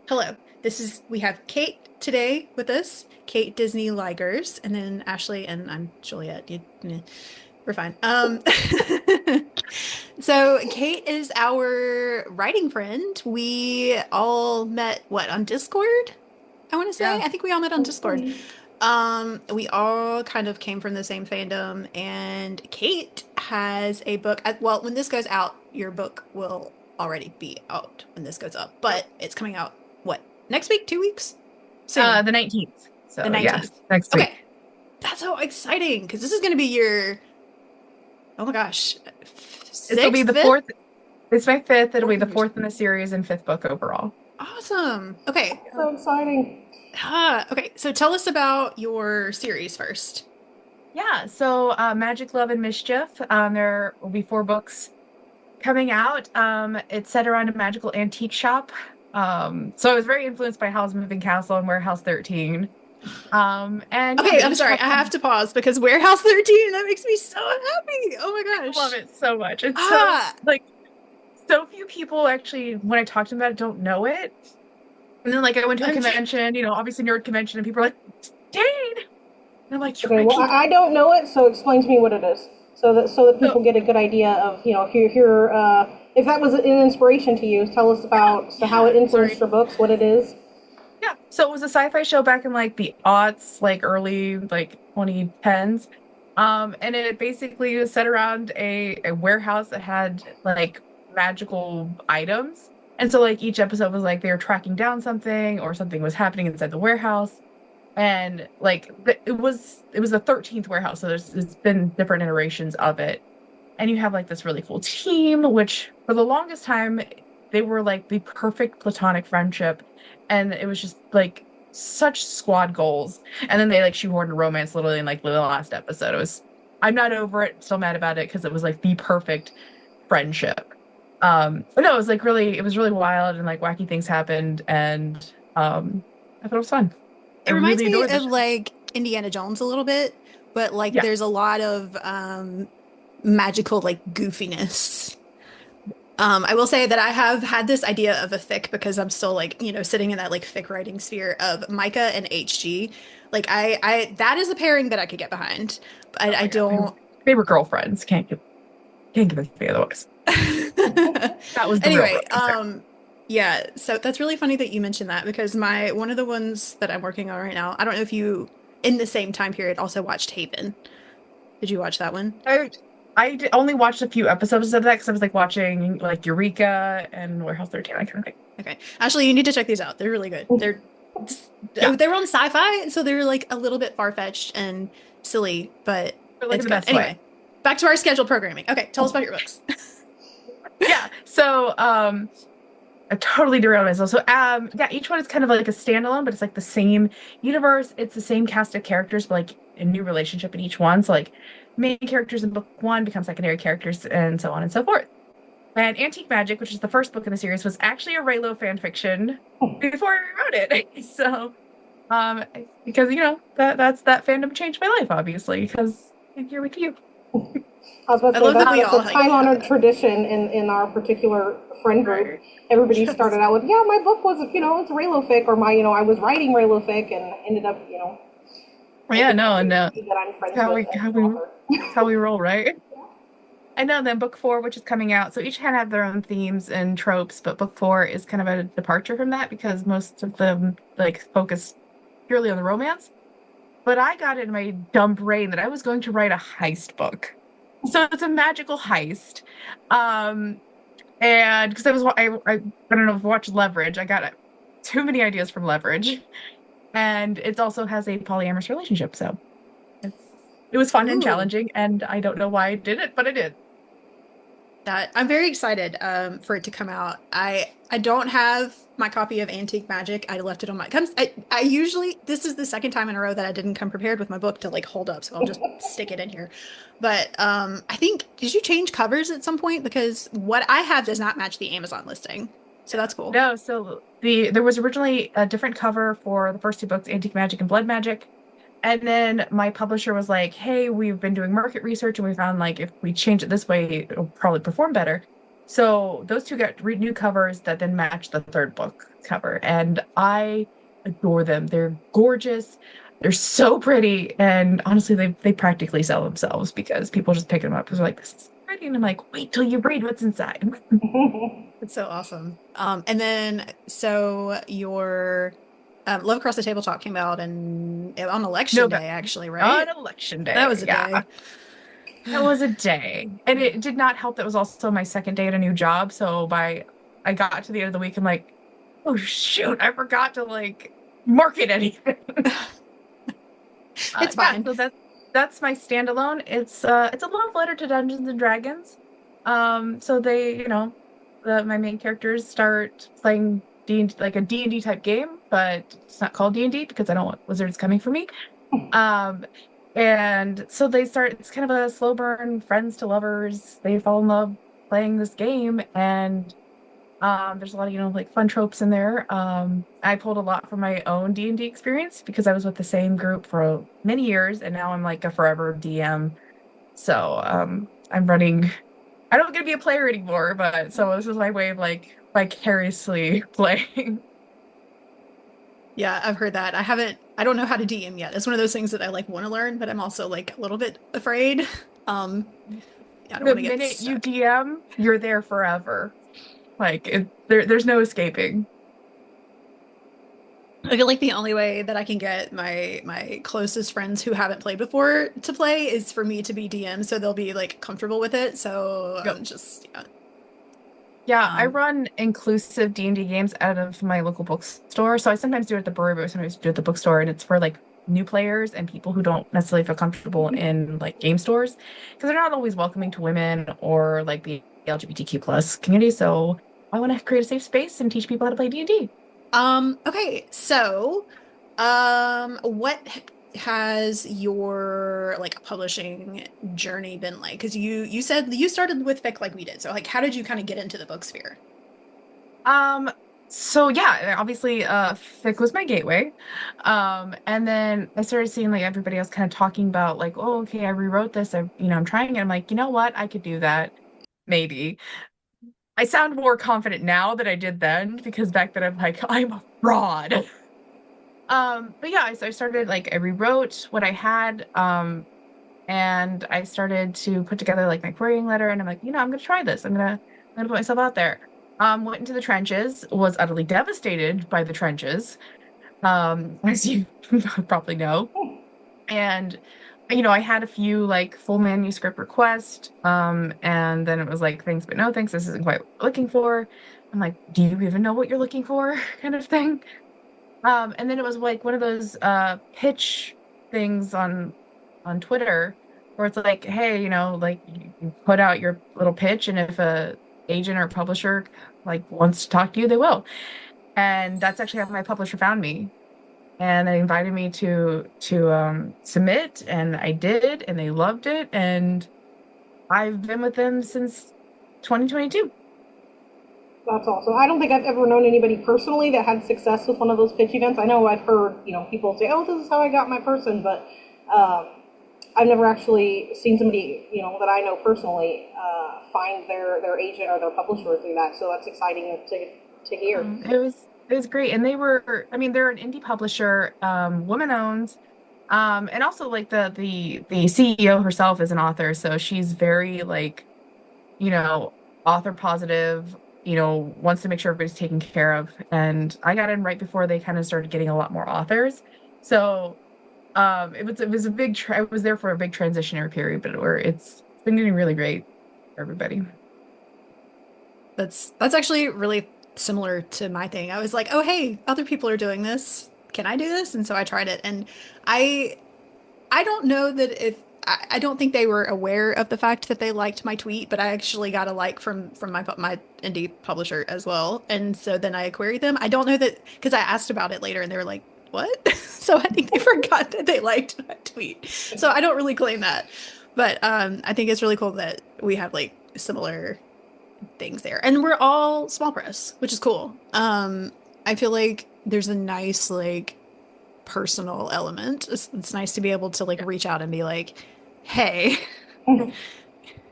Hello. We have Kate today with us, Kait Disney-Leugers, and then Ashley, and I'm Juliet. We're fine. So Kate is our writing friend. We all met, what, on Discord? I want to say. Yeah. I think we all met on Discord. We all kind of came from the same fandom, and Kate has a book. Well, when this goes out, your book will already be out when this goes up, Yep. but it's coming out, what, next week, 2 weeks? Soon, The 19th. the So yes, 19th. next Okay, week. that's so exciting because this is going to be your, oh my gosh, It'll be sixth, the fifth, fourth. It's my fifth. It'll be fourth the of yours. fourth in the series and fifth book overall. Awesome. Okay. So exciting. Okay. So tell us about your series first. Yeah. So Magic, Love, and Mischief. There will be four books coming out. It's set around a magical antique shop. So I was very influenced by Howl's Moving Castle and Warehouse 13. And yeah, Okay, they I'm each sorry. have I kind have to pause because Warehouse 13, that makes me so happy. Oh my of love gosh. it so much. It's so Ah, like so few people actually, when I talk to them about it, don't know it. And then like I went to a I'm convention, obviously nerd convention, and people are like, Dane! And I'm like, you're Okay, my well, people. I don't know it, so explain to me what it is, so that So people get a good idea of if that was an inspiration to you. Tell us about how yeah, it influenced sorry. your books, what it is. yeah. So it was a sci-fi show back in like the aughts, like early like 2010s. And it basically was set around a warehouse that had like magical items. And so like each episode was like they were tracking down something or something was happening inside the warehouse. And like it was the 13th warehouse, so it's been different iterations of it. And you have like this really cool team, which for the longest time they were like the perfect platonic friendship, and it was just like such squad goals. And then they like shoehorned romance literally in like the last episode. It was I'm not over it, still mad about it because it was like the perfect friendship. But no, it was really wild and like wacky things happened, and I thought it was fun. I It reminds really me enjoyed the of show. like Indiana Jones a little bit, but like Yeah. there's a lot of magical like goofiness. I will say that I have had this idea of a fic because I'm still like, sitting in that like fic writing sphere of Micah and HG. Like that is a pairing that I could get behind. But Oh I my God. don't. They were girlfriends. Can't give it to me otherwise. That was the real Anyway, romance there. yeah, so that's really funny that you mentioned that because my one of the ones that I'm working on right now, I don't know if you in the same time period also watched Haven. Did you watch that one? I only watched a few episodes of that because I was like watching like Eureka and Warehouse 13, that kind of thing. Okay. Actually, you need to check these out. They're really good. Yeah, They're on sci-fi, so they're like a little bit far-fetched and silly, but but like in it's the good. best way. Anyway, back to our scheduled programming. Okay, tell us about your books. Yeah. So I totally derailed myself. So yeah, each one is kind of like a standalone, but it's like the same universe. It's the same cast of characters, but like a new relationship in each one. So like main characters in book one become secondary characters and so on and so forth. And Antique Magic, which is the first book in the series, was actually a Raylo fan fiction before I wrote it. So because that fandom changed my life, obviously, because I'm here with you. I was about I to say love that we that's all a like time have honored that. tradition in our particular friend group. Right. Everybody Yes. started out with, yeah, my book was it's Raylo fic, or I was writing Raylo fic, and ended up Yeah, working no, with no. somebody that I'm It's friends with as an author. how we roll, right? I know. Then book four, which is coming out, so each kind of have their own themes and tropes, but book four is kind of a departure from that because most of them like focus purely on the romance. But I got in my dumb brain that I was going to write a heist book. So it's a magical heist. Um, and because I don't know if you watched Leverage, I got too many ideas from Leverage, and it also has a polyamorous relationship. So it's, it was fun and Ooh. challenging, and I don't know why I did it, but I did. That I'm very excited for it to come out. I don't have my copy of Antique Magic. I left it on my comes. I usually this is the second time in a row that I didn't come prepared with my book to like hold up, so I'll just stick it in here. But I think did you change covers at some point because what I have does not match the Amazon listing. So that's cool. No, so there was originally a different cover for the first two books, Antique Magic and Blood Magic. And then my publisher was like, "Hey, we've been doing market research and we found like if we change it this way, it'll probably perform better." So those two got new covers that then match the third book cover, and I adore them. They're gorgeous. They're so pretty, and honestly, they practically sell themselves because people just pick them up because they're like, "This is pretty," and I'm like, "Wait till you read what's inside." It's so awesome. And then so your Love Across the Tabletop came out and on election No, day, actually, on right? election That day, was a yeah, day. that was a day, and it did not help. That was also my second day at a new job, so I got to the end of the week, I'm like, "Oh shoot, I forgot to like market anything." It's Yeah, fine. so that's my standalone. It's a love letter to Dungeons and Dragons. So they, my main characters start playing D like a D&D type game, but it's not called D&D because I don't want wizards coming for me. Um, and so they start, it's kind of a slow burn, friends to lovers. They fall in love playing this game, and there's a lot of, like fun tropes in there. I pulled a lot from my own D&D experience because I was with the same group for many years, and now I'm like a forever DM. So I'm running. I don't get to be a player anymore, but so this is my way of like vicariously playing. Yeah, I've heard that. I don't know how to DM yet. It's one of those things that I like want to learn, but I'm also like a little bit afraid. Um, I don't The want to get minute you stuck. DM, you're there forever. Like there's no escaping. I feel like the only way that I can get my closest friends who haven't played before to play is for me to be DM, so they'll be like comfortable with it. So Yep. I'm just yeah. Yeah, I Um, run inclusive D&D games out of my local bookstore. So I sometimes do it at the brewery, but I sometimes do it at the bookstore, and it's for like new players and people who don't necessarily feel comfortable in like game stores because they're not always welcoming to women or like the LGBTQ plus community. So I want to create a safe space and teach people how to play D&D. okay, so what has your like publishing journey been like? Because you said you started with fic like we did. So like how did you kind of get into the book sphere? Um, so yeah, obviously fic was my gateway. And then I started seeing like everybody else kind of talking about like, oh, okay, I rewrote this. I'm trying it. I'm like, you know what? I could do that. Maybe. I sound more confident now than I did then because back then I'm like, I'm a fraud. But yeah, I started like I rewrote what I had, and I started to put together like my querying letter, and I'm like, I'm gonna try this. I'm gonna put myself out there. Went into the trenches, was utterly devastated by the trenches, as you probably know. And I had a few like full manuscript requests, and then it was like thanks but no thanks, this isn't quite what we're looking for. I'm like, do you even know what you're looking for? Kind of thing. And then it was like one of those pitch things on Twitter where it's like, hey, like you put out your little pitch, and if a agent or publisher like wants to talk to you, they will. And that's actually how my publisher found me. And they invited me to submit, and I did, and they loved it, and I've been with them since 2022. That's awesome. I don't think I've ever known anybody personally that had success with one of those pitch events. I know I've heard, people say, "Oh, this is how I got my person," but um, I've never actually seen somebody, that I know personally, find their agent or their publisher through that. So that's exciting to hear. It was great, and I mean, they're an indie publisher, woman owned, and also like the CEO herself is an author, so she's very like you know, author positive, wants to make sure everybody's taken care of. And I got in right before they kind of started getting a lot more authors. So it was a I was there for a big transitionary period, but where it's been getting really great for everybody. That's actually really similar to my thing. I was like, oh hey, other people are doing this. Can I do this? And so I tried it. And I I don't know that if I don't think they were aware of the fact that they liked my tweet, but I actually got a like from my indie publisher as well. And so then I queried them. I don't know that because I asked about it later and they were like, "What?" So I think they forgot that they liked my tweet. So I don't really claim that. But I think it's really cool that we have like similar things there. And we're all small press, which is cool. I feel like there's a nice like personal element. It's nice to be able to like Yeah. reach out and be like, "Hey,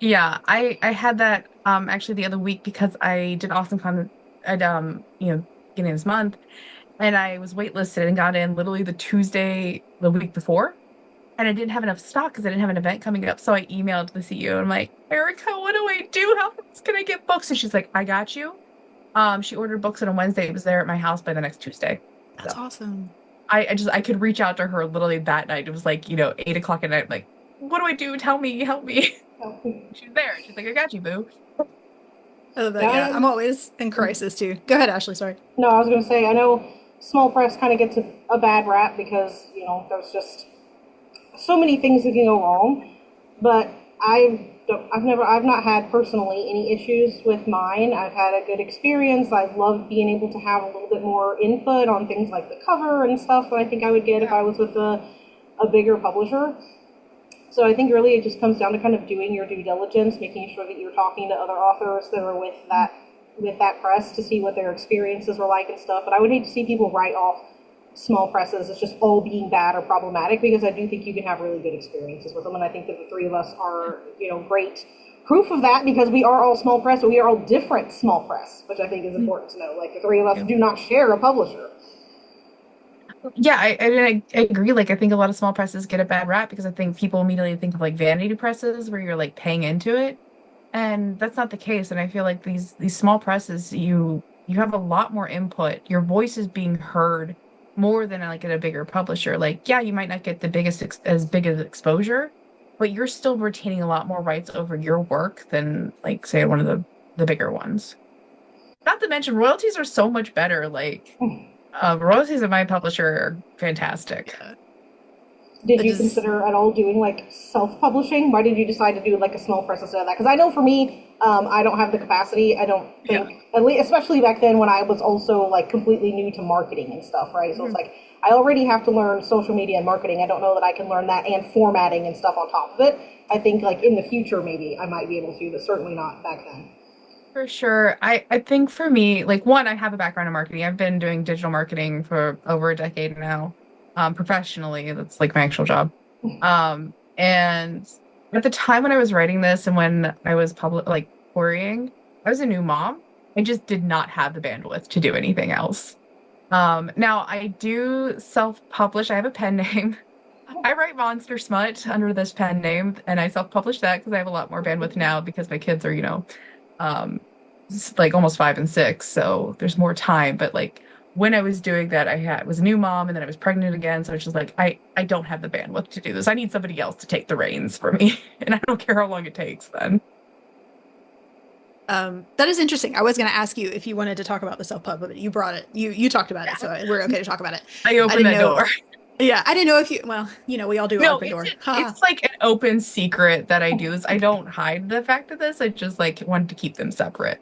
Yeah, I had that actually the other week because I did awesome con at beginning of this month, and I was waitlisted and got in literally the Tuesday the week before, and I didn't have enough stock because I didn't have an event coming up. So I emailed the CEO and I'm like, Erica, what do I do? How else can I get books? And she's like, I got you. She ordered books on a Wednesday. It was there at my house by the next Tuesday. That's So awesome. I could reach out to her literally that night. It was like, 8 o'clock at night. Like, what do I do? Tell me, help me. She's there. She's like, I got you, boo. I love that. Yeah, I'm Yeah, always in crisis too. Go ahead, Ashley. Sorry. no, I was going to say, I know small press kind of gets a bad rap because, there's just so many things that can go wrong. But I've not had personally any issues with mine. I've had a good experience. I've loved being able to have a little bit more input on things like the cover and stuff that I think I would get if I was with a bigger publisher. So I think really it just comes down to kind of doing your due diligence, making sure that you're talking to other authors that are with that press to see what their experiences were like and stuff. But I would hate to see people write off small presses as just all being bad or problematic, because I do think you can have really good experiences with them, and I think that the three of us are great proof of that, because we are all small press, but we are all different small press, which I think is important to know. Like, the three of us do not share a publisher. Yeah, I agree. Like, I think a lot of small presses get a bad rap because I think people immediately think of like vanity presses where you're like paying into it. And that's not the case. And I feel like these small presses, you have a lot more input. Your voice is being heard more than like at a bigger publisher. Like, yeah, you might not get the biggest as big as exposure, but you're still retaining a lot more rights over your work than like say one of the bigger ones. Not to mention royalties are so much better. Like royalties at my publisher are fantastic. Yeah. Did It you just consider at all doing like self-publishing? Why did you decide to do like a small press instead of that? Because I know for me, I don't have the capacity. I don't Yeah. think, at least, especially back then when I was also like completely new to marketing and stuff, right? So it's Mhm. like I already have to learn social media and marketing. I don't know that I can learn that and formatting and stuff on top of it. I think like in the future maybe I might be able to, but certainly not back then. For sure. I think for me, like one, I have a background in marketing. I've been doing digital marketing for over a decade now, professionally. That's like my actual job. And at the time when I was writing this and when I was public like querying, I was a new mom. I just did not have the bandwidth to do anything else. Now I do self-publish. I have a pen name. I write monster smut under this pen name, and I self-publish that because I have a lot more bandwidth now because my kids are, um, like almost 5 and 6, so there's more time. But like when I was doing that, was a new mom, and then I was pregnant again, so it's just like I don't have the bandwidth to do this. I need somebody else to take the reins for me, and I don't care how long it takes. Then that is interesting. I was going to ask you if you wanted to talk about the self-pub, but you brought it. You talked about it, so we're okay to talk about it. I I opened didn't that door. know. Yeah, I didn't know if you. Well, we all do No, open door. Ha. it's like an open secret that I do. Is I don't hide the fact of this. I just like want to keep them separate.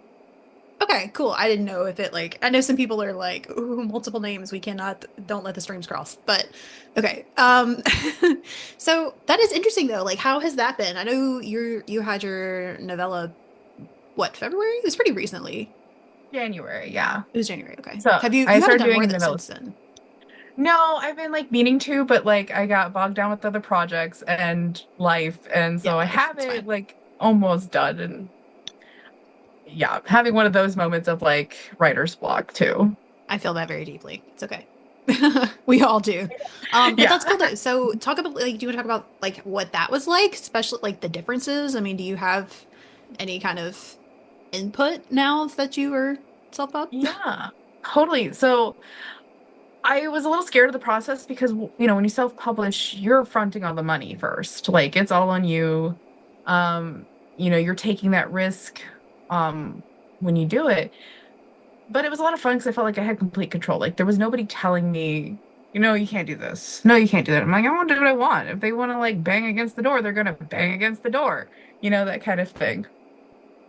Okay, cool. I didn't know if it like I know some people are like, ooh, multiple names. We cannot don't let the streams cross. But okay. So that is interesting though. Like how has that been? I know you had your novella what, February? It was pretty recently. January, yeah. It was January. Okay. So Have you I you haven't started done more doing than novellas. since then? No, I've been like meaning to, but like I got bogged down with other projects and life, and Yeah, so I life. have It's it fine. like almost done. And yeah, having one of those moments of like writer's block too. I feel that very deeply. It's okay. We all do. But Yeah. that's cool though. So talk about like do you want to talk about like what that was like, especially like the differences? I mean, do you have any kind of input now that you were self-up? Yeah, totally. So I was a little scared of the process because, when you self-publish, you're fronting all the money first. Like it's all on you. You're taking that risk when you do it. But it was a lot of fun because I felt like I had complete control. Like there was nobody telling me, you can't do this. No, you can't do that. I'm like, I want to do what I want. If they want to like bang against the door, they're gonna bang against the door. That kind of thing.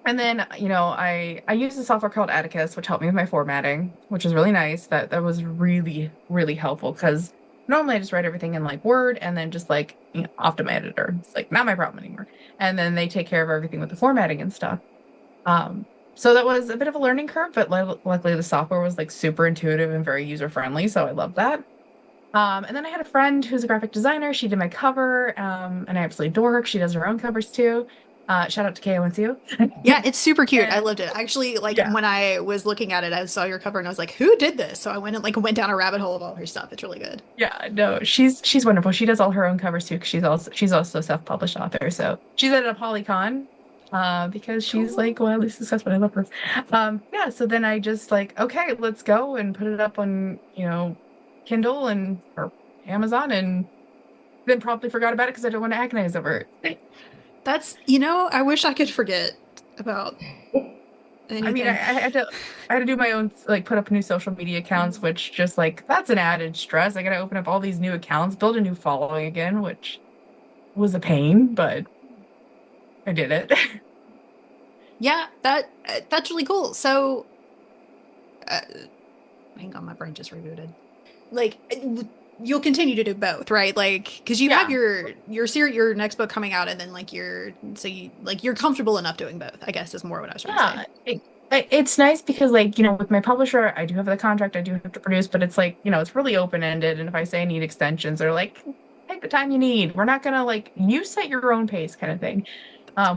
And then, I used a software called Atticus, which helped me with my formatting, which was really nice. That was really, really helpful because normally I just write everything in like Word and then just like off to my editor. It's like not my problem anymore. And then they take care of everything with the formatting and stuff. So that was a bit of a learning curve, but luckily the software was like super intuitive and very user friendly, so I love that. And then I had a friend who's a graphic designer. She did my cover, and I absolutely adore her. She does her own covers too. Shout out to KONCU. Yeah, it's super cute. I And loved it. Actually, like yeah, when I was looking at it, I saw your cover and I was like, "Who did this?" So I went and like went down a rabbit hole of all her stuff. It's really good. yeah, no, she's wonderful. She does all her own covers too, because she's also a self-published author. So she's at a Polycon, because she's Cool. like wildly successful. I love her. Yeah. So then I just like, okay, let's go and put it up on Kindle and or Amazon, and then promptly forgot about it because I don't want to agonize over it. That's, I wish I could forget about I mean, I, anything. I had to I had to do my own like put up new social media accounts, which just like that's an added stress. I gotta open up all these new accounts, build a new following again, which was a pain, but I did it. Yeah, that's really cool. So, uh, hang on, my brain just rebooted. Like, you'll continue to do both, right? Like, because you have Yeah. your next book coming out, and then like you're comfortable enough doing both, I guess is more what I was trying to say. Yeah. It's nice because like, with my publisher, I do have the contract, I do have to produce, but it's like, it's really open-ended. And if I say I need extensions, they're like, take the time you need. We're not gonna like you set your own pace kind of thing,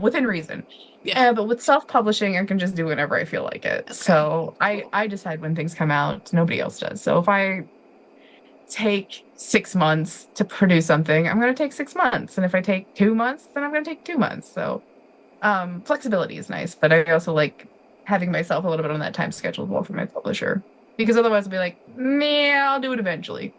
within reason. Yeah, But with self-publishing, I can just do whenever I feel like it. okay, So cool. I decide when things come out. Nobody else does. So if I take 6 months to produce something, I'm going to take 6 months. And if I take 2 months, then I'm going to take 2 months. So flexibility is nice, but I also like having myself a little bit on that time schedule as well for my publisher. Because otherwise I'll be like, nah, I'll do it eventually.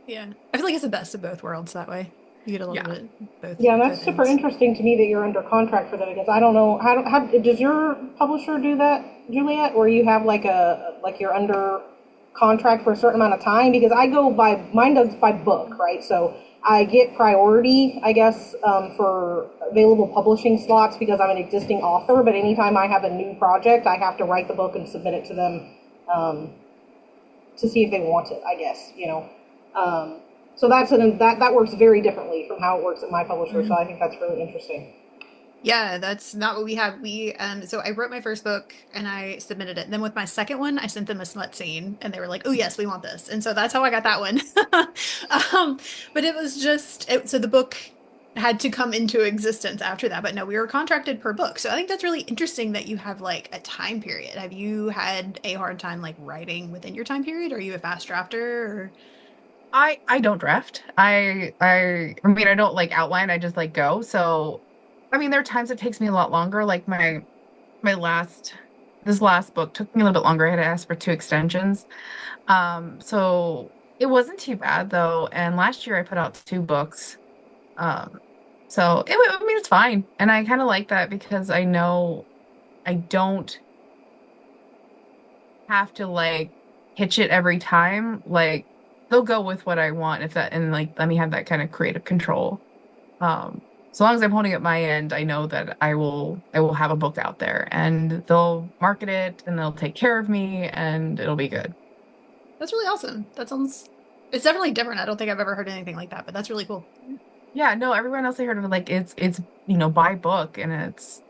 Yeah, I feel like it's the best of both worlds that way. You get a little Yeah. bit both Yeah, and that's both super ends. interesting to me that you're under contract for that because I don't know how does your publisher do that, Juliet, where you have like you're under contract for a certain amount of time? Because I go by mine does by book, right? So I get priority, I guess, for available publishing slots because I'm an existing author. But anytime I have a new project, I have to write the book and submit it to them, um, to see if they want it, I guess. So that works very differently from how it works at my publisher. So I think that's really interesting. Yeah, that's not what we have. So I wrote my first book and I submitted it. Then with my second one, I sent them a smut scene and they were like, "Oh yes, we want this." And so that's how I got that one. Um, but it was so the book had to come into existence after that. But no, we were contracted per book. So I think that's really interesting that you have like a time period. Have you had a hard time like writing within your time period? Are you a fast drafter or I don't draft. I mean I don't like outline, I just like go. So I mean there are times it takes me a lot longer. Like my last this last book took me a little bit longer. I had to ask for two extensions. So it wasn't too bad though. And last year I put out two books. Um, so I mean, it's fine. And I kind of like that because I know I don't have to like pitch it every time. Like they'll go with what I want if that, and like, let me have that kind of creative control. So long as I'm holding up my end, I know that I will have a book out there and they'll market it and they'll take care of me and it'll be good. that's really awesome. It's definitely different. I don't think I've ever heard anything like that, but that's really cool. Yeah, no, everyone else I heard of like it's by book and it's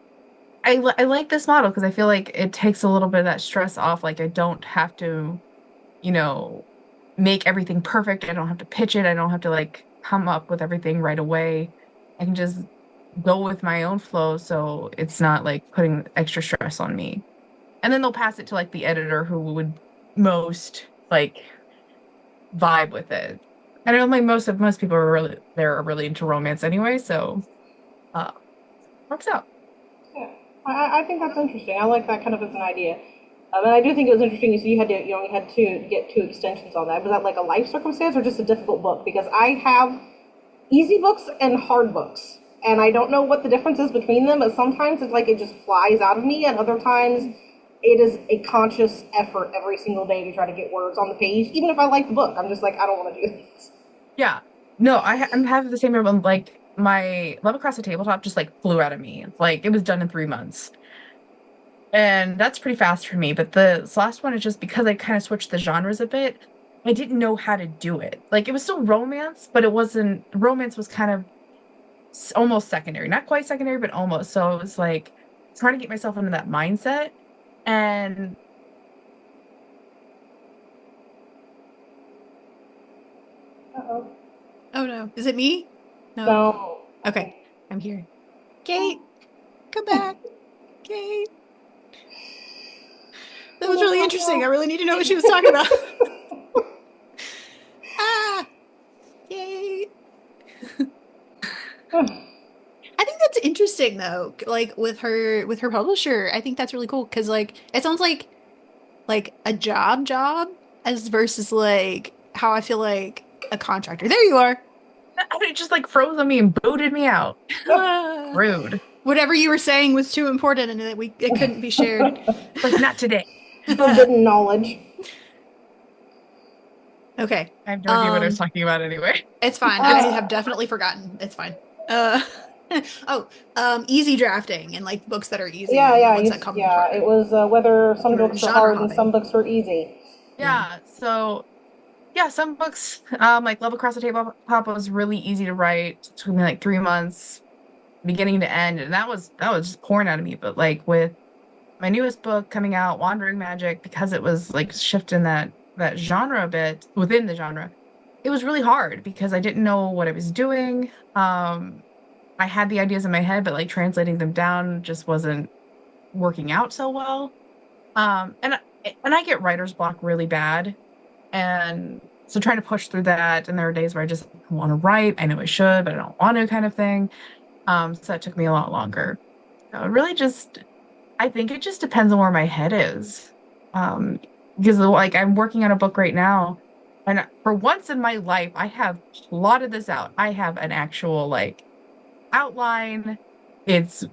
I like this model because I feel like it takes a little bit of that stress off. Like I don't have to, you know, make everything perfect. I don't have to pitch it. I don't have to like come up with everything right away. I can just go with my own flow so it's not like putting extra stress on me. And then they'll pass it to like the editor who would most like vibe with it. I don't know, like most people are really into romance anyway, so uh works out. Yeah, I think that's interesting. I like that kind of as an idea. And I do think it was interesting. You said you had to get two extensions on that. Was that like a life circumstance or just a difficult book? Because I have easy books and hard books, and I don't know what the difference is between them. But sometimes it's like it just flies out of me, and other times it is a conscious effort every single day to try to get words on the page. Even if I like the book, I'm just like I don't want to do this. Yeah. No, I'm having the same problem. Like my Love Across the Tabletop just like flew out of me. Like it was done in 3 months. And that's pretty fast for me. But this last one is just because I kind of switched the genres a bit. I didn't know how to do it. Like it was still romance, but it wasn't romance was kind of almost secondary. Not quite secondary, but almost. So it was like trying to get myself into that mindset. And Uh-oh. Oh no. Is it me? No. No. Okay. I'm here. Kate. come back. Kate. That was really interesting. I really need to know what she was talking about. Ah, yay. I think that's interesting though. Like with her publisher, I think that's really cool because like it sounds like a job as versus like how I feel like a contractor. There you are. It just like froze on me and booted me out. Rude. Whatever you were saying was too important and it couldn't be shared. Like, not today. Forbidden knowledge. Okay. I have no idea what I was talking about anyway. It's fine. I have definitely forgotten. It's fine. Easy drafting and like books that are easy. Yeah, ones that come it was whether some books are hard and some books are easy. Yeah, so yeah, some books, like Love Across the Tabletop was really easy to write. It took me like 3 months, beginning to end, and that was just pouring out of me. But like with my newest book coming out, Wandering Magic, because it was like shifting that genre a bit within the genre, it was really hard because I didn't know what I was doing. I had the ideas in my head, but like translating them down just wasn't working out so well. And I get writer's block really bad. And so trying to push through that, and there are days where I just want to write. I know I should, but I don't want to, kind of thing. So that took me a lot longer. So really I think it just depends on where my head is. Because like I'm working on a book right now, and for once in my life, I have plotted this out. I have an actual like outline. It's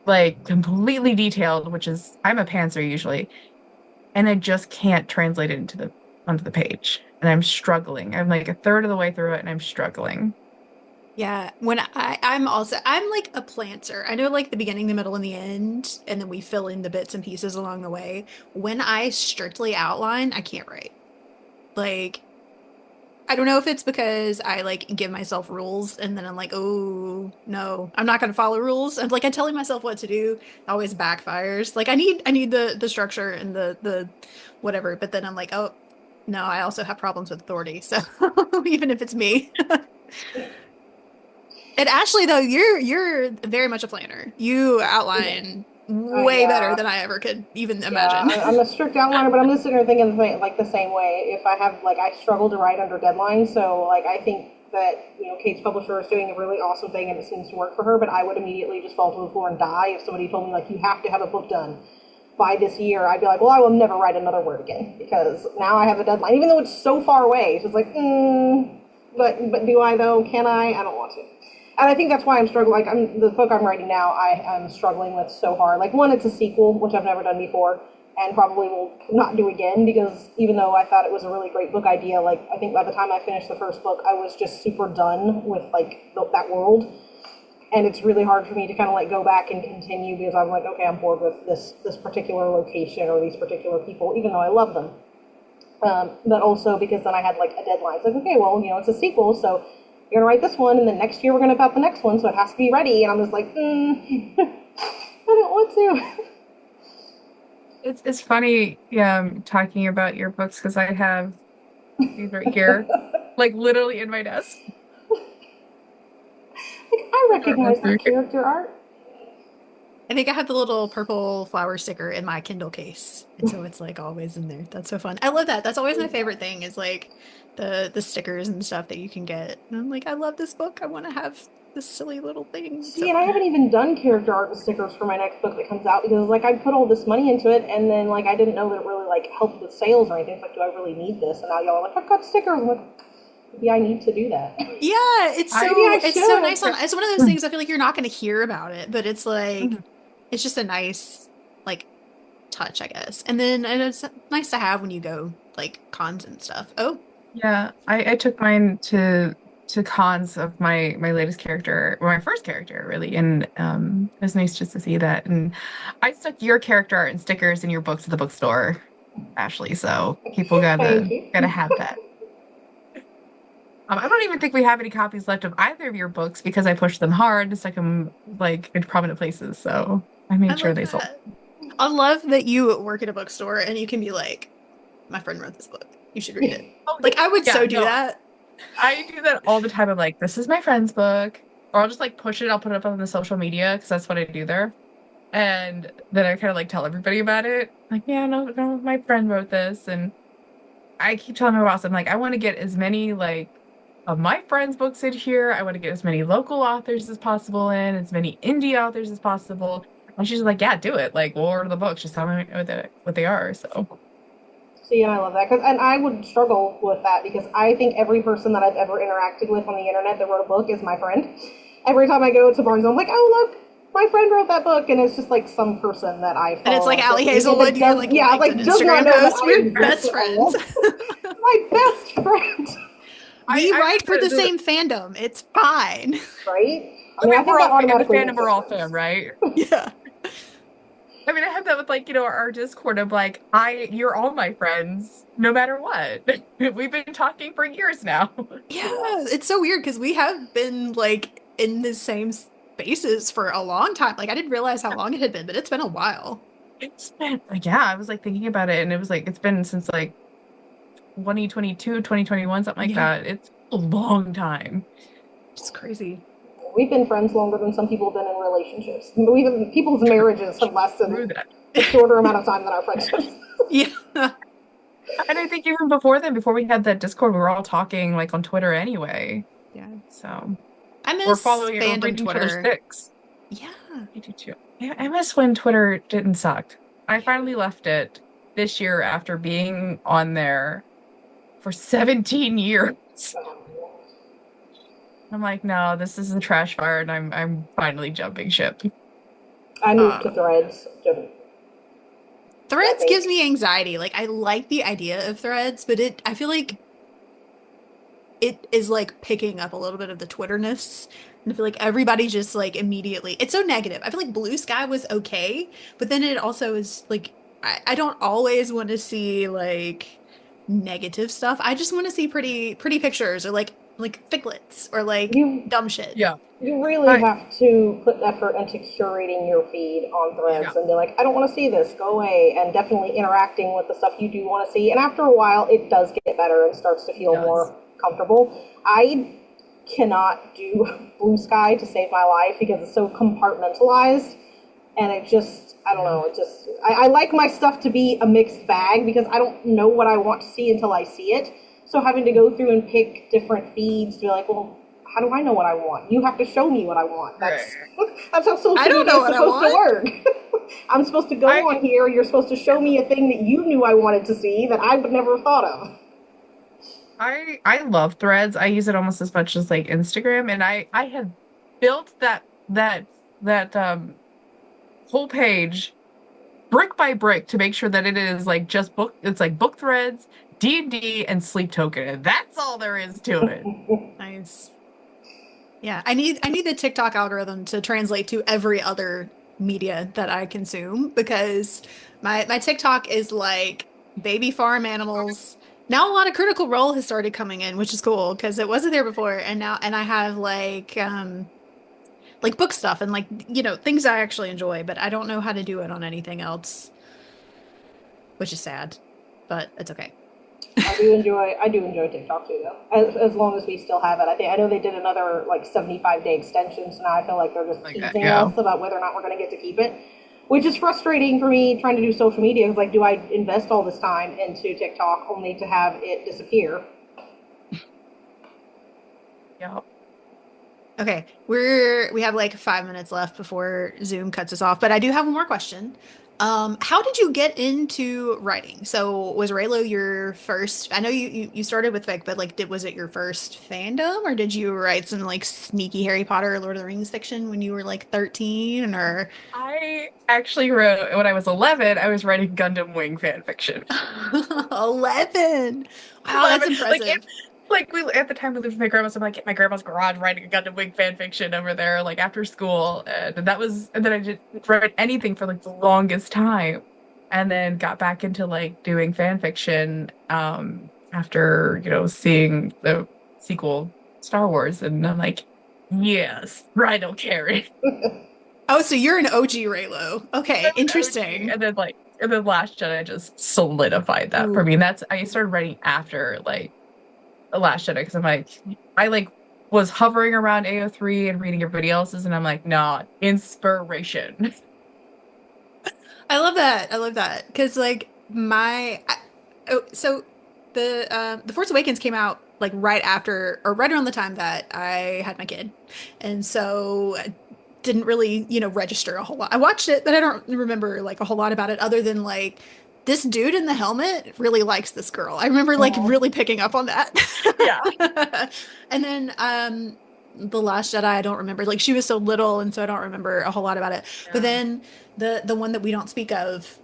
like completely detailed, which is I'm a pantser usually, and I just can't translate it onto the page, and I'm struggling. I'm like a third of the way through it, and I'm struggling. Yeah, when I'm like a planter. I know like the beginning, the middle, and the end, and then we fill in the bits and pieces along the way. When I strictly outline, I can't write. Like, I don't know if it's because I like give myself rules and then I'm like, oh no, I'm not gonna follow rules. I'm like, I'm telling myself what to do. It always backfires. Like I need the structure and the whatever, but then I'm like, oh no, I also have problems with authority. So even if it's me. And Ashley, though, you're very much a planner. You outline way better than I ever could even imagine. I'm a strict outliner, but I'm just sitting there thinking like the same way. If I have like I struggle to write under deadlines, so like I think that Kate's publisher is doing a really awesome thing and it seems to work for her. But I would immediately just fall to the floor and die if somebody told me like you have to have a book done by this year. I'd be like, well, I will never write another word again because now I have a deadline, even though it's so far away. So it's like, but do I though? Can I? I don't want to. And I think that's why I'm struggling. Like the book I'm writing now, I'm struggling with so hard. Like one, it's a sequel, which I've never done before, and probably will not do again because even though I thought it was a really great book idea, like I think by the time I finished the first book, I was just super done with like that world, and it's really hard for me to kind of like go back and continue because I'm like, okay, I'm bored with this particular location or these particular people, even though I love them. But also because then I had like a deadline. It's like, okay, well, it's a sequel, so you're gonna write this one, and then next year we're gonna about the next one, so it has to be ready. And I'm just like, I don't want to. It's funny, talking about your books because I have these right here, like literally in my desk. Like I recognize that character art. I think I have the little purple flower sticker in my Kindle case, and so it's like always in there. That's so fun. I love that. That's always my favorite thing is like the stickers and stuff that you can get. And I'm like, I love this book. I want to have this silly little thing. See, and I haven't even done character art and stickers for my next book that comes out because like I put all this money into it, and then like I didn't know that it really like helped with sales or anything. It's like, do I really need this? And now y'all are like, I've got stickers. I'm like, maybe I need to do that. Yeah, it's so nice. It's one of those things I feel like you're not going to hear about it, but it's like it's just a nice like touch, I guess. And then it's nice to have when you go like cons and stuff. Oh. Yeah, I took mine to cons of my latest character, or my first character, really, and it was nice just to see that. And I stuck your character art and stickers in your books at the bookstore, Ashley. So people gotta have that. I don't even think we have any copies left of either of your books because I pushed them hard to stick them like in prominent places. So I made sure they sold. I love that you work at a bookstore and you can be like, my friend wrote this book. You should read it. Like I would do that. I do that all the time. I'm like, this is my friend's book. Or I'll just like push it. I'll put it up on the social media because that's what I do there. And then I kind of like tell everybody about it. Like, yeah, no, no, my friend wrote this. And I keep telling my boss, I'm like, I want to get as many like of my friends' books in here. I want to get as many local authors as possible in, as many indie authors as possible. And she's like, yeah, do it. Like, we'll order the books. Just tell me what they are. So, See, and I love that and I would struggle with that because I think every person that I've ever interacted with on the internet that wrote a book is my friend. Every time I go to Barnes, I'm like, oh look, my friend wrote that book, and it's just like some person that I follow. And it's like on Allie social media Hazelwood, that you does, like yeah, liked like an does not Instagram know that post. I We're exist best at all. friends. My best friend, We I write for the the same fandom. It's fine. right? I I mean, mean, I think we're that all in the automatically fandom, makes we're us all friends. fam, right? Yeah. I mean, I have that with like, our Discord of like, you're all my friends, no matter what. We've been talking for years now. Yeah, it's so weird because we have been like in the same spaces for a long time. Like I didn't realize how long it had been, but it's been a while. It's been like, yeah, I was like thinking about it, and it was like it's been since like 2022, 2021, something like Yeah, that. It's a long time. it's crazy. We've been friends longer than some people have been in relationships. People's marriages have Through lasted that. a shorter amount of time than our friendships. Yeah. And I think even before then, before we had that Discord, we were all talking like on Twitter anyway. Yeah. So I we're miss following it, we're fandom reading each other's Twitter. pics. Yeah. I do too. I miss when Twitter didn't suck. I finally left it this year after being on there for 17 years. I'm like, no, this is a trash fire, and I'm finally jumping ship. I moved Uh, to Threads. I Threads think. gives me anxiety. Like I like the idea of Threads, but I feel like it is like picking up a little bit of the Twitterness. And I feel like everybody just like immediately, it's so negative. I feel like Blue Sky was okay, but then it also is like, I don't always want to see like negative stuff. I just want to see pretty pictures or like ficlets or like You dumb shit. Yeah. you really I have to put effort into curating your feed on yeah. Threads and be like, I don't want to see this, go away, and definitely interacting with the stuff you do want to see. And after a while, it does get better and starts to It feel does. more comfortable. I cannot do Blue Sky to save my life because it's so compartmentalized, and it just, I don't Yeah. know, I like my stuff to be a mixed bag because I don't know what I want to see until I see it. So having to go through and pick different feeds to be like, well, how do I know what I want? You have to show me what I want. Right. That's how social I don't media know is what I supposed to want. work. I'm supposed to go I on here. You're supposed to show me a thing that you knew I wanted to see that I would never have thought of. I love Threads. I use it almost as much as like Instagram, and I have built that whole page brick by brick to make sure that it is like just book. It's like book threads, D&D, and Sleep Token, and that's all there is to it. Nice. Yeah, I need the TikTok algorithm to translate to every other media that I consume because my TikTok is like baby farm animals. Now a lot of Critical Role has started coming in, which is cool because it wasn't there before, and I have like book stuff and like things I actually enjoy, but I don't know how to do it on anything else, which is sad, but it's okay. I do enjoy TikTok too though. As long as we still have it. I know they did another like 75-day extension, so now I feel like they're just Like that, teasing yeah. us about whether or not we're going to get to keep it, which is frustrating for me trying to do social media. It's like, do I invest all this time into TikTok only to have it disappear? Yeah. Okay, we have like 5 minutes left before Zoom cuts us off, but I do have one more question. How did you get into writing? So was Raylo your first? I know you started with fic, but like, was it your first fandom, or did you write some like sneaky Harry Potter or Lord of the Rings fiction when you were like 13, or I actually wrote when I was 11, I was writing Gundam Wing fan fiction. 11? Wow, that's 11, like impressive. like we at the time we lived with my grandma's. I'm like in my grandma's garage writing a Gundam Wing fan fiction over there, like after school, and then I didn't write anything for like the longest time, and then got back into like doing fan fiction after seeing the sequel Star Wars, and I'm like, yes, Rhino carry. Oh, so you're an OG Raylo. Okay, OG, interesting. and then Last Jedi just solidified that for Ooh. me. And that's I started writing after like The Last Jedi because I'm like I like was hovering around AO3 and reading everybody else's, and I'm like, nah, inspiration. I love that. I love that because like oh, so the Force Awakens came out like right after or right around the time that I had my kid, and so I didn't really register a whole lot. I watched it, but I don't remember like a whole lot about it other than like this dude in the helmet really likes this girl. I remember like Oh, really picking up on Yeah. that. And then The Last Jedi, I don't remember. Like she was so little, and so I don't remember a whole lot about it. But Yeah. then the one that we don't speak of,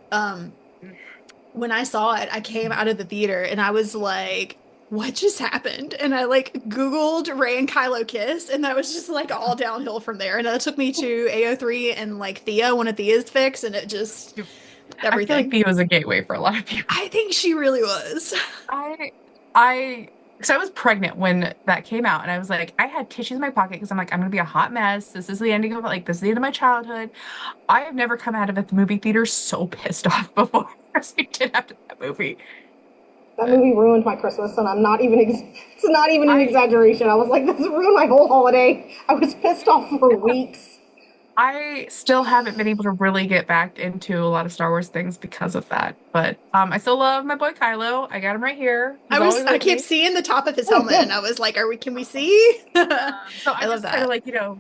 when I saw it, I came out of the theater and I was like, what just happened? And I like Googled Rey and Kylo kiss, and that was just like all downhill from there. And that took me to AO3 and like Thea, one of Thea's fics, and it just I feel like everything. Theo was a gateway for a lot of people. I think she really was. I I so I was pregnant when that came out, and I was like, I had tissues in my pocket because I'm like, I'm gonna be a hot mess. This is the ending of like this is the end of my childhood. I have never come out of a movie theater so pissed off before as I did after that movie. that But movie ruined my Christmas, and I'm not even. It's not even an I exaggeration. I was like, this ruined my whole holiday. I was pissed off for weeks. I still haven't been able to really get back into a lot of Star Wars things because of that. But I still love my boy Kylo. I got him right here. He's always I with kept me. seeing the top of his helmet and I was like, can we see? So I I love just kind of that. like, yeah,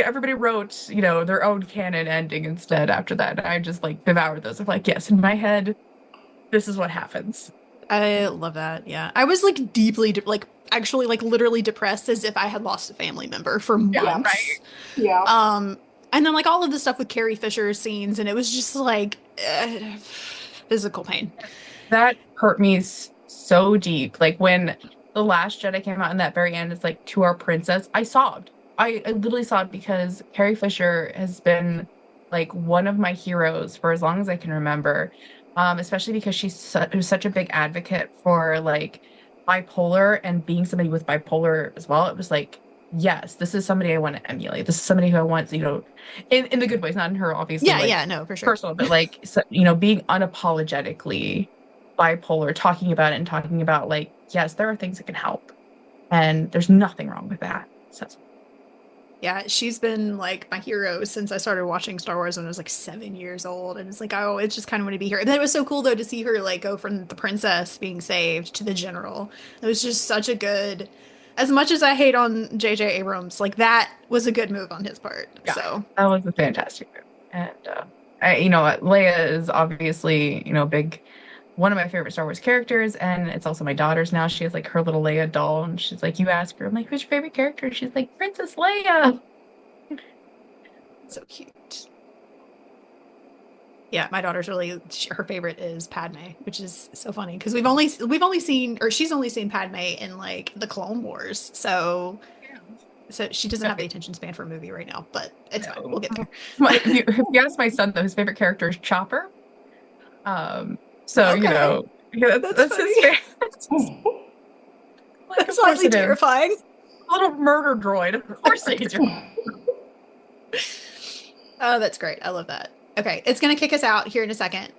everybody wrote, their own canon ending instead after that. And I just like devoured those. I'm like, yes, in my head, this is what happens. I love that. Yeah. I was like deeply, like actually like literally depressed as if I had lost a family member for Yeah, months. right. Yeah. Um, and then like all of the stuff with Carrie Fisher scenes, and it was just like physical pain. That hurt me so deep. Like when The Last Jedi came out in that very end, it's like to our princess. I sobbed. I literally sobbed because Carrie Fisher has been like one of my heroes for as long as I can remember. Especially because was such a big advocate for like bipolar and being somebody with bipolar as well. It was like, yes, this is somebody I want to emulate. This is somebody who I want, in the good ways, not in her obviously Yeah, like yeah, no, for sure. personal, but like being unapologetically bipolar, talking about it and talking about like, yes, there are things that can help, and there's nothing wrong with that. So Yeah, she's been like my hero since I started watching Star Wars when I was like 7 years old. And it's like, oh, it's just kind of want to be here. And then it was so cool though to see her like go from the princess being saved to the general. It was just such a good, as much as I hate on J.J. Abrams, like that was a good move on his part. yeah, So that was a fantastic movie. And Leia is obviously big one of my favorite Star Wars characters, and it's also my daughter's now. She has like her little Leia doll, and she's like, you ask her, I'm like, who's your favorite character? She's like, Princess Leia. so cute. Yeah, my daughter's really her favorite is Padme, which is so funny because we've only seen or she's only seen Padme in like the Clone Wars. So she doesn't have the Okay, attention span for a movie right now, but it's fine. We'll no. get there. If you ask my son though, his favorite character is Chopper. So Okay. yeah, That's that's funny. his favorite. Like, That's of course slightly it is. terrifying. Little murder droid. Of course it is. Oh, that's great. I love that. Okay, it's gonna kick us out here in a second.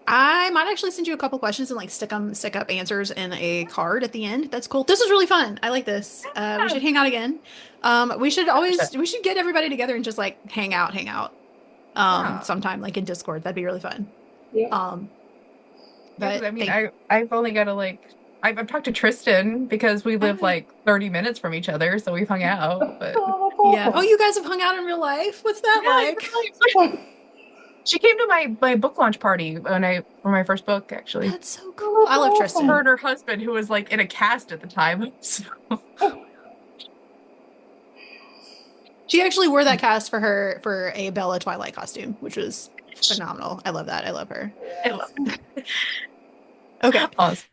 I might actually send you a couple questions and like stick up answers in a card at the end. That's cool. This is really fun. I like this. We Yeah, should hang out again. percent. We should get everybody together and just like hang out. Yeah. Sometime like in Discord. That'd be really fun. Yeah. Um, Yeah, because but I mean, thank I've only got to like I've talked to Tristan because we live oh, like 30 minutes from each other, so we've hung out. But Oh, that's yeah. Oh, awesome. you guys have hung out in real life. What's that yeah, in like? real life. She came to my book launch party for my first book, actually. That's so Oh, cool. that's I love Her awesome. Tristan. and her husband, who was like in a cast at the time. So She actually wore that cast for a Bella Twilight costume, which was phenomenal. I love that. I love her. I love Okay. it. Awesome.